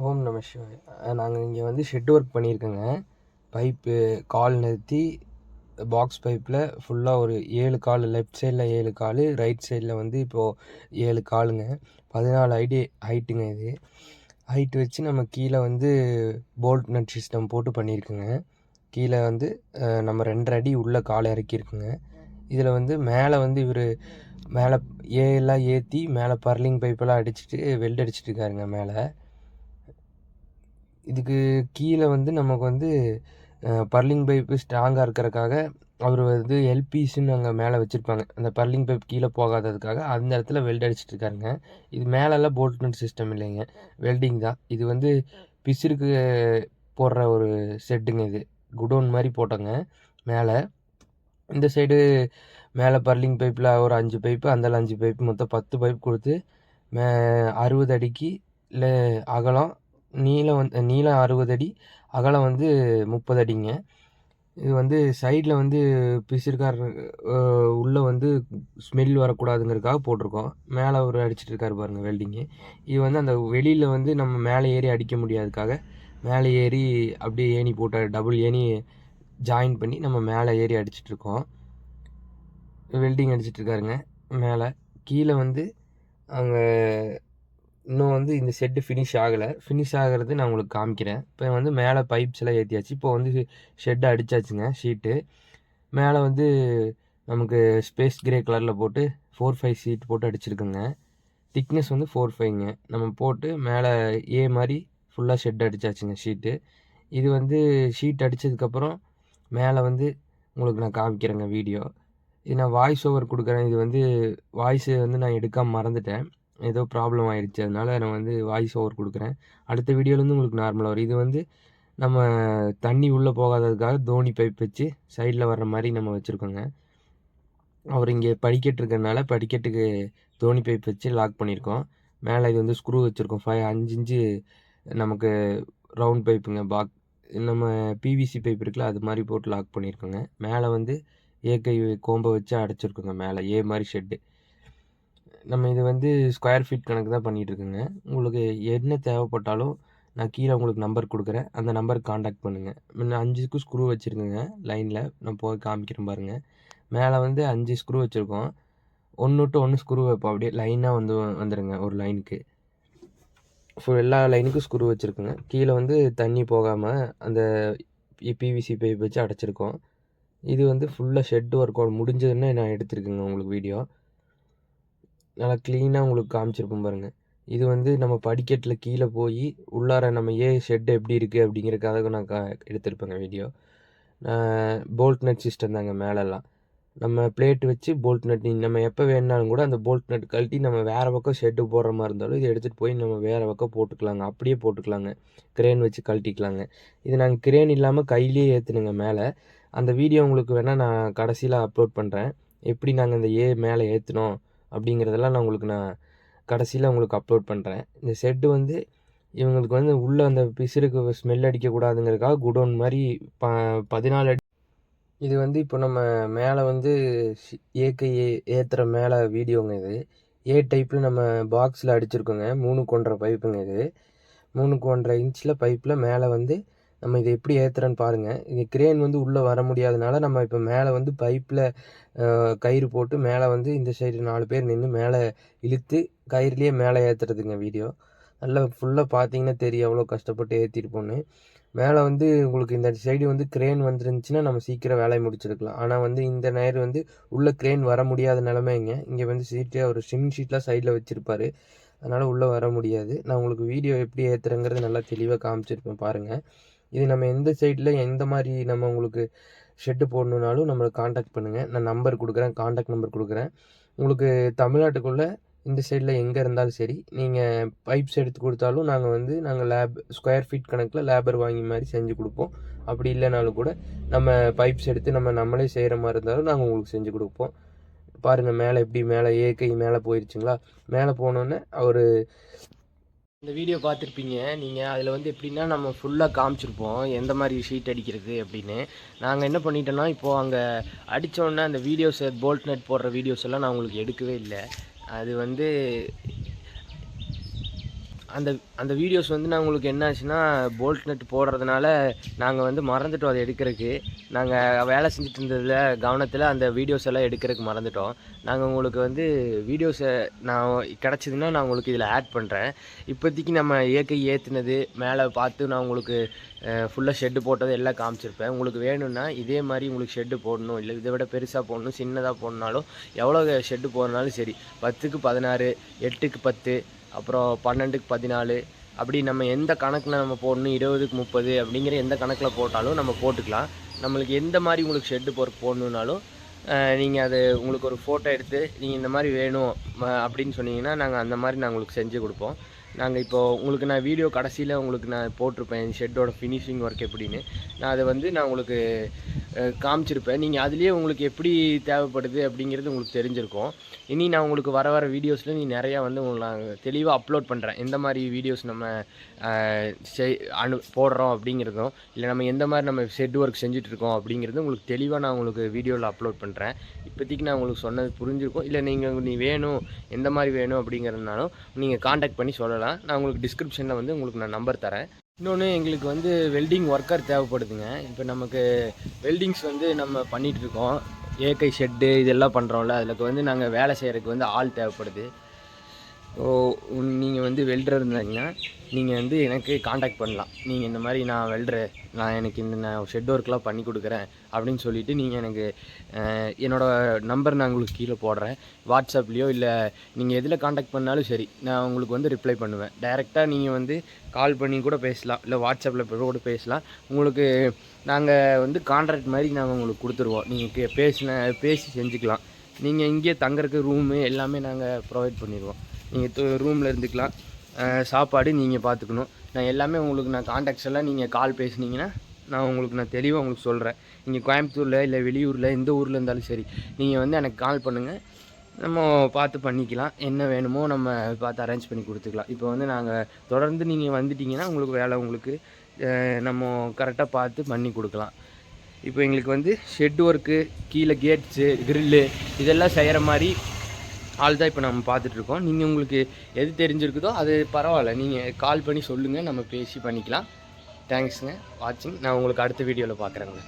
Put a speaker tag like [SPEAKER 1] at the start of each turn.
[SPEAKER 1] ஓம் நம சிவாய. நாங்கள் இங்கே வந்து ஷெட் ஒர்க் பண்ணியிருக்கோங்க. பைப்பு கால் நிறுத்தி பாக்ஸ் பைப்பில் ஃபுல்லாக ஒரு 7 கால், லெஃப்ட் சைடில் 7 கால், ரைட் சைடில் வந்து இப்போது 7 காலுங்க. 14 அடி ஹைட்டுங்க. இது ஹைட் வச்சு நம்ம கீழே வந்து போல்ட் நட் சிஸ்டம் போட்டு பண்ணியிருக்குங்க. கீழே வந்து நம்ம 2.5 அடி உள்ள கால் இறக்கியிருக்குங்க. இதில் வந்து மேலே வந்து இவர் மேலே எல்லாம் ஏற்றி மேலே பர்லிங் பைப்பெல்லாம் அடிச்சுட்டு வெல்ட் அடிச்சுட்டு இருக்காருங்க. மேலே இதுக்கு கீழே வந்து நமக்கு வந்து பர்லிங் பைப்பு ஸ்ட்ராங்காக இருக்கிறதுக்காக அவர் வந்து எல்பிஸ்ன்னு அங்கே மேலே வச்சுருப்பாங்க. அந்த பர்லிங் பைப் கீழே போகாததுக்காக அந்த இடத்துல வெல்ட் அடிச்சுட்டு இருக்காருங்க. இது மேலெல்லாம் போல்ட் நட் சிஸ்டம் இல்லைங்க, வெல்டிங் தான். இது வந்து பிசிறுக்கு போடுற ஒரு செட்டுங்க. இது குடோன் மாதிரி போட்டோங்க மேலே. இந்த சைடு மேலே பர்லிங் பைப்பில் ஒரு 5 பைப்பு, அந்த 5 பைப்பு, மொத்தம் 10 பைப் கொடுத்து 60 அடிக்கு இல்லை அகலம், நீளம் 60 அடி, அகலம் வந்து 30 அடிங்க. இது வந்து சைடில் வந்து பிசிறுக்கார் உள்ளே வந்து ஸ்மெல் வரக்கூடாதுங்கிறதுக்காக போட்டிருக்கோம். மேலே ஒரு அடிச்சுட்டு இருக்காரு பாருங்கள் வெல்டிங்கு. இது வந்து அந்த வெளியில் வந்து நம்ம மேலே ஏறி அடிக்க முடியாதுக்காக மேலே ஏறி அப்படியே ஏணி போட்டு டபுள் ஏணி ஜாயின் பண்ணி நம்ம மேலே ஏறி அடிச்சிட்ருக்கோம். வெல்டிங் அடிச்சிட்ருக்காருங்க மேலே. கீழே வந்து அங்கே இன்னும் வந்து இந்த செட்டு ஃபினிஷ் ஆகலை. ஃபினிஷ் ஆகிறது நான் உங்களுக்கு காமிக்கிறேன். இப்போ வந்து மேலே பைப்ஸ் எல்லாம் ஏற்றியாச்சு. இப்போ வந்து ஷெட்டு அடித்தாச்சுங்க. ஷீட்டு மேலே வந்து நமக்கு ஸ்பேஸ் கிரே கலரில் போட்டு 4-5 ஷீட் போட்டு அடிச்சிருக்குங்க. திக்னஸ் வந்து 4-5ங்க. நம்ம போட்டு மேலே ஏ மாதிரி ஃபுல்லாக ஷெட் அடித்தாச்சுங்க ஷீட்டு. இது வந்து ஷீட் அடித்ததுக்கப்புறம் மேலே வந்து உங்களுக்கு நான் காமிக்கிறேங்க வீடியோ. இது நான் வாய்ஸ் ஓவர் கொடுக்குறேன். இது வந்து வாய்ஸு வந்து நான் எடுக்காமல் மறந்துட்டேன். ஏதோ ப்ராப்ளம் ஆயிடுச்சு, அதனால நான் வந்து வாய்ஸ் ஓவர் கொடுக்குறேன். அடுத்த வீடியோலேருந்து உங்களுக்கு நார்மலாக வரும். இது வந்து நம்ம தண்ணி உள்ளே போகாததுக்காக தோனி பைப் வச்சு சைடில் வர்ற மாதிரி நம்ம வச்சுருக்கோங்க. அவர் இங்கே படிக்கட்டு இருக்கிறதுனால படிக்கட்டுக்கு தோனி பைப் வச்சு லாக் பண்ணியிருக்கோம். மேலே இது வந்து ஸ்க்ரூ வச்சுருக்கோம். 5 இன்ச்சு நமக்கு ரவுண்ட் பைப்புங்க. நம்ம பிவிசி பைப் இருக்குல்ல, அது மாதிரி போட்டு லாக் பண்ணியிருக்கோங்க. மேலே வந்து ஏகை கோம்பை வச்சு அடைச்சிருக்கோங்க. மேலே ஏ மாதிரி ஷெட்டு. நம்ம இது வந்து ஸ்கொயர் ஃபீட் கணக்கு தான் பண்ணிகிட்ருக்குங்க. உங்களுக்கு என்ன தேவைப்பட்டாலும் நான் கீழே உங்களுக்கு நம்பர் கொடுக்குறேன். அந்த நம்பருக்கு காண்டாக்ட் பண்ணுங்கள். முன்ன 5க்கு ஸ்க்ரூ வச்சுருக்குங்க லைனில். நான் போய் காமிக்கிறேன் பாருங்கள். மேலே வந்து 5 ஸ்க்ரூ வச்சுருக்கோம். 1 விட்டு 1 ஸ்க்ரூ வைப்போம். அப்படியே லைனாக வந்துடுங்க ஒரு லைனுக்கு. எல்லா லைனுக்கும் ஸ்க்ரூ வச்சுருக்குங்க. கீழே வந்து தண்ணி போகாமல் அந்த பிவிசி பைப் வச்சு அடைச்சிருக்கோம். இது வந்து ஃபுல்லாக ஷெட் ஒர்க் முடிஞ்சதுன்னு நான் எடுத்துருக்கேங்க உங்களுக்கு வீடியோ. நல்லா க்ளீனாக உங்களுக்கு காமிச்சிருப்போம் பாருங்கள். இது வந்து நம்ம படிக்கட்டில் கீழே போய் உள்ளார நம்ம ஷெட் எப்படி இருக்குது அப்படிங்கிறதுக்காக நான் எடுத்திருப்பேங்க வீடியோ. போல்ட் நட் சிஸ்டம் தாங்க மேலெல்லாம். நம்ம பிளேட் வச்சு போல்ட் நட் நம்ம எப்போ வேணுனாலும் கூட அந்த போல்ட் நட் கழட்டி நம்ம வேறு பக்கம் ஷெட்டு போடுற மாதிரி இருந்தாலும் இதை எடுத்துகிட்டு போய் நம்ம வேறு பக்கம் போட்டுக்கலாங்க. அப்படியே போட்டுக்கலாங்க. கிரேன் வச்சு கழட்டிக்கலாங்க. இது நாங்கள் கிரேன் இல்லாமல் கையிலேயே ஏற்றுனுங்க மேலே. அந்த வீடியோ உங்களுக்கு வேணால் நான் கடைசியில் அப்லோட் பண்ணுறேன். எப்படி நாங்கள் இந்த மேலே ஏற்றினோம் அப்படிங்கிறதெல்லாம் நான் கடைசியில் உங்களுக்கு அப்லோட் பண்ணுறேன். இந்த செட்டு வந்து இவங்களுக்கு வந்து உள்ளே அந்த பிசிறுக்கு ஸ்மெல் அடிக்கக்கூடாதுங்கிறதுக்காக குடோன் மாதிரி 14 அடி. இது வந்து இப்போ நம்ம மேலே வந்து ஏற்ற மேலே வீடியோங்க. இது டைப்பில் நம்ம பாக்ஸில் அடிச்சிருக்கோங்க. 3 பைப்புங்க. இது 3 இன்ச்சில் பைப்பில் மேலே வந்து நம்ம இதை எப்படி ஏற்றுறேன்னு பாருங்கள். இங்கே கிரேன் வந்து உள்ளே வர முடியாதனால நம்ம இப்போ மேலே வந்து பைப்பில் கயிறு போட்டு மேலே வந்து இந்த சைடு 4 பேர் நின்று மேலே இழுத்து கயிறுலேயே மேலே ஏற்றுறதுங்க வீடியோ. நல்லா ஃபுல்லாக பார்த்தீங்கன்னா தெரியும் எவ்வளோ கஷ்டப்பட்டு ஏற்றிருப்போன்னு. மேலே வந்து உங்களுக்கு இந்த சைடு வந்து கிரேன் வந்துருந்துச்சுன்னா நம்ம சீக்கிரம் வேலையை முடிச்சிருக்கலாம். ஆனால் வந்து இந்த நேரம் வந்து உள்ளே கிரேன் வர முடியாத நிலமைங்க. இங்கே வந்து ஒரு சிம் ஷீட்லாம் சைடில் வச்சுருப்பாரு, அதனால் உள்ளே வர முடியாது. நான் உங்களுக்கு வீடியோ எப்படி ஏற்றுறேங்கிறது நல்லா தெளிவாக காமிச்சிருப்பேன் பாருங்கள். இது நம்ம எந்த சைடில் எந்த மாதிரி நம்ம உங்களுக்கு ஷெட்டு போடணுன்னாலும் நம்மளை காண்டாக்ட் பண்ணுங்கள். நான் நம்பர் கொடுக்குறேன், காண்டாக்ட் நம்பர் கொடுக்குறேன். உங்களுக்கு தமிழ்நாட்டுக்குள்ளே இந்த சைடில் எங்கே இருந்தாலும் சரி, நீங்கள் பைப்ஸ் எடுத்து கொடுத்தாலும் நாங்கள் ஸ்கொயர் ஃபீட் கணக்கில் லேபர் வாங்கி மாதிரி செஞ்சு கொடுப்போம். அப்படி இல்லைனாலும் கூட நம்ம பைப்ஸ் எடுத்து நம்மளே செய்கிற மாதிரி இருந்தாலும் நாங்கள் உங்களுக்கு செஞ்சு கொடுப்போம். பாருங்கள் மேலே எப்படி மேலே கை மேலே போயிடுச்சுங்களா. மேலே போனோன்னே அவர் இந்த வீடியோ பார்த்துருப்பீங்க நீங்கள். அதில் வந்து எப்படின்னா நம்ம ஃபுல்லாக காமிச்சிருப்போம் எந்த மாதிரி ஷீட் அடிக்கிறது அப்படின்னு. நாங்கள் என்ன பண்ணிட்டோன்னா இப்போது அங்கே அடித்தோடனே அந்த வீடியோஸ் போல்ட் நட் போடுற வீடியோஸ் எல்லாம் நான் உங்களுக்கு எடுக்கவே இல்லை. அது வந்து அந்த அந்த வீடியோஸ் வந்து நான் உங்களுக்கு என்ன ஆச்சுன்னா போல்ட் நட் போடுறதுனால நாங்கள் வந்து மறந்துட்டோம் அதை எடுக்கிறதுக்கு. நாங்கள் வேலை செஞ்சுட்டு இருந்ததில் கவனத்தில் அந்த வீடியோஸ் எல்லாம் எடுக்கிறதுக்கு மறந்துட்டோம். நாங்கள் உங்களுக்கு வந்து வீடியோஸை நான் கிடச்சிதுன்னா நான் உங்களுக்கு இதில் ஆட் பண்ணுறேன். இப்போதைக்கு நம்ம ஏக்கை ஏற்றுனது மேலே பார்த்து நான் உங்களுக்கு ஃபுல்லாக ஷெட்டு போட்டது எல்லாம் காமிச்சிருப்பேன். உங்களுக்கு வேணும்னா இதே மாதிரி உங்களுக்கு ஷெட்டு போடணும், இல்லை இதை விட பெருசாக போடணும், சின்னதாக போடணுனாலும் எவ்வளோ ஷெட்டு போடணுனாலும் சரி, 10க்கு 16, 8க்கு 10, அப்புறம் 12க்கு 14, அப்படி நம்ம எந்த கணக்கில் நம்ம போடணும், 20க்கு 30 அப்படிங்கிற எந்த கணக்கில் போட்டாலும் நம்ம போட்டுக்கலாம். நம்மளுக்கு எந்த மாதிரி உங்களுக்கு ஷெட்டு போடணுன்னாலும் நீங்கள் அது உங்களுக்கு ஒரு ஃபோட்டோ எடுத்து நீங்கள் இந்த மாதிரி வேணும் அப்படின்னு சொன்னீங்கன்னா நாங்கள் அந்த மாதிரி நான் உங்களுக்கு செஞ்சு கொடுப்போம். நாங்கள் இப்போது உங்களுக்கு நான் வீடியோ கடைசியில் உங்களுக்கு நான் போட்டிருப்பேன் ஷெட்டோட ஃபினிஷிங் ஒர்க் எப்படின்னு. நான் அதை வந்து நான் உங்களுக்கு காமிச்சிருப்பேன். நீங்கள் அதுலேயே உங்களுக்கு எப்படி தேவைப்படுது அப்படிங்கிறது உங்களுக்கு தெரிஞ்சிருக்கும். இனி நான் உங்களுக்கு வர வீடியோஸில் நிறையா வந்து உங்களுக்கு நான் தெளிவாக அப்லோட் பண்ணுறேன். எந்த மாதிரி வீடியோஸ் நம்ம போடுறோம் அப்படிங்கிறதும், இல்லை நம்ம எந்த மாதிரி நம்ம ஷெட் ஒர்க் செஞ்சிட்ருக்கோம் அப்படிங்கிறது உங்களுக்கு தெளிவாக நான் உங்களுக்கு வீடியோவில் அப்லோட் பண்ணுறேன். இப்போதைக்கு நான் உங்களுக்கு சொன்னது புரிஞ்சிருக்கும். இல்லை நீ வேணும், எந்த மாதிரி வேணும் அப்படிங்கிறதுனாலும் நீங்கள் காண்டாக்ட் பண்ணி சொல்லலாம். நான் உங்களுக்கு டிஸ்கிரிப்ஷனில் வந்து உங்களுக்கு நான் நம்பர் தரேன். இன்னொன்று எங்களுக்கு வந்து வெல்டிங் ஒர்க்கர் தேவைப்படுதுங்க. இப்போ நமக்கு வெல்டிங்ஸ் வந்து நம்ம பண்ணிகிட்ருக்கோம். ஏகை ஷெட்டு இதெல்லாம் பண்ணுறோம்ல, அதில் வந்து நாங்கள் வேலை செய்கிறதுக்கு வந்து ஆள் தேவைப்படுது. நீங்கள் வந்து வெல்டர் இருந்தாங்கன்னா நீங்கள் வந்து எனக்கு காண்டாக்ட் பண்ணலாம். நீங்கள் இந்த மாதிரி நான் வெல்டரு, எனக்கு நான் ஷெட் ஒர்க்லாம் பண்ணி கொடுக்குறேன் அப்படின்னு சொல்லிவிட்டு நீங்கள் எனக்கு என்னோடய நம்பர் நான் உங்களுக்கு கீழே போடுறேன். வாட்ஸ்அப்லேயோ இல்லை நீங்கள் எதில் காண்டாக்ட் பண்ணாலும் சரி, நான் உங்களுக்கு வந்து ரிப்ளை பண்ணுவேன். டைரெக்டாக நீங்கள் வந்து கால் பண்ணி கூட பேசலாம், இல்லை வாட்ஸ்அப்பில் கூட பேசலாம். உங்களுக்கு நாங்கள் வந்து கான்ட்ராக்ட் மாதிரி நாங்கள் உங்களுக்கு கொடுத்துருவோம். நீங்கள் பேசி செஞ்சுக்கலாம். நீங்கள் இங்கேயே தங்குறதுக்கு ரூமு எல்லாமே நாங்கள் ப்ரொவைட் பண்ணிடுவோம். நீங்கள் ரூமில் இருந்துக்கலாம். சாப்பாடு நீங்கள் பார்த்துக்கணும். நான் எல்லாமே உங்களுக்கு நான் கான்டாக்ட்ஸ் எல்லாம் நீங்கள் கால் பேசுனீங்கன்னா நான் தெளிவாக உங்களுக்கு சொல்கிறேன். நீங்கள் கோயம்புத்தூரில் இல்லை வெளியூரில் எந்த ஊரில் இருந்தாலும் சரி, நீங்கள் வந்து எனக்கு கால் பண்ணுங்கள். நம்ம பார்த்து பண்ணிக்கலாம். என்ன வேணுமோ நம்ம பார்த்து அரேஞ்ச் பண்ணி கொடுத்துக்கலாம். இப்போ வந்து நாங்கள் தொடர்ந்து நீங்கள் வந்துட்டிங்கன்னா உங்களுக்கு வேலை உங்களுக்கு நம்ம கரெக்டாக பார்த்து பண்ணி கொடுக்கலாம். இப்போ எங்களுக்கு வந்து ஷெட் ஒர்க்கு, கீழே கேட்ஸு, க்ரில்லு இதெல்லாம் செய்கிற மாதிரி ஆள் தான் இப்போ நம்ம பார்த்துட்ருக்கோம். நீங்கள் உங்களுக்கு எது தெரிஞ்சிருக்குதோ அது பரவாயில்ல, நீங்கள் கால் பண்ணி சொல்லுங்கள், நம்ம பேசி பண்ணிக்கலாம். தேங்க்ஸுங்க வாட்சிங். நான் உங்களுக்கு அடுத்த வீடியோவில் பார்க்குறேங்க.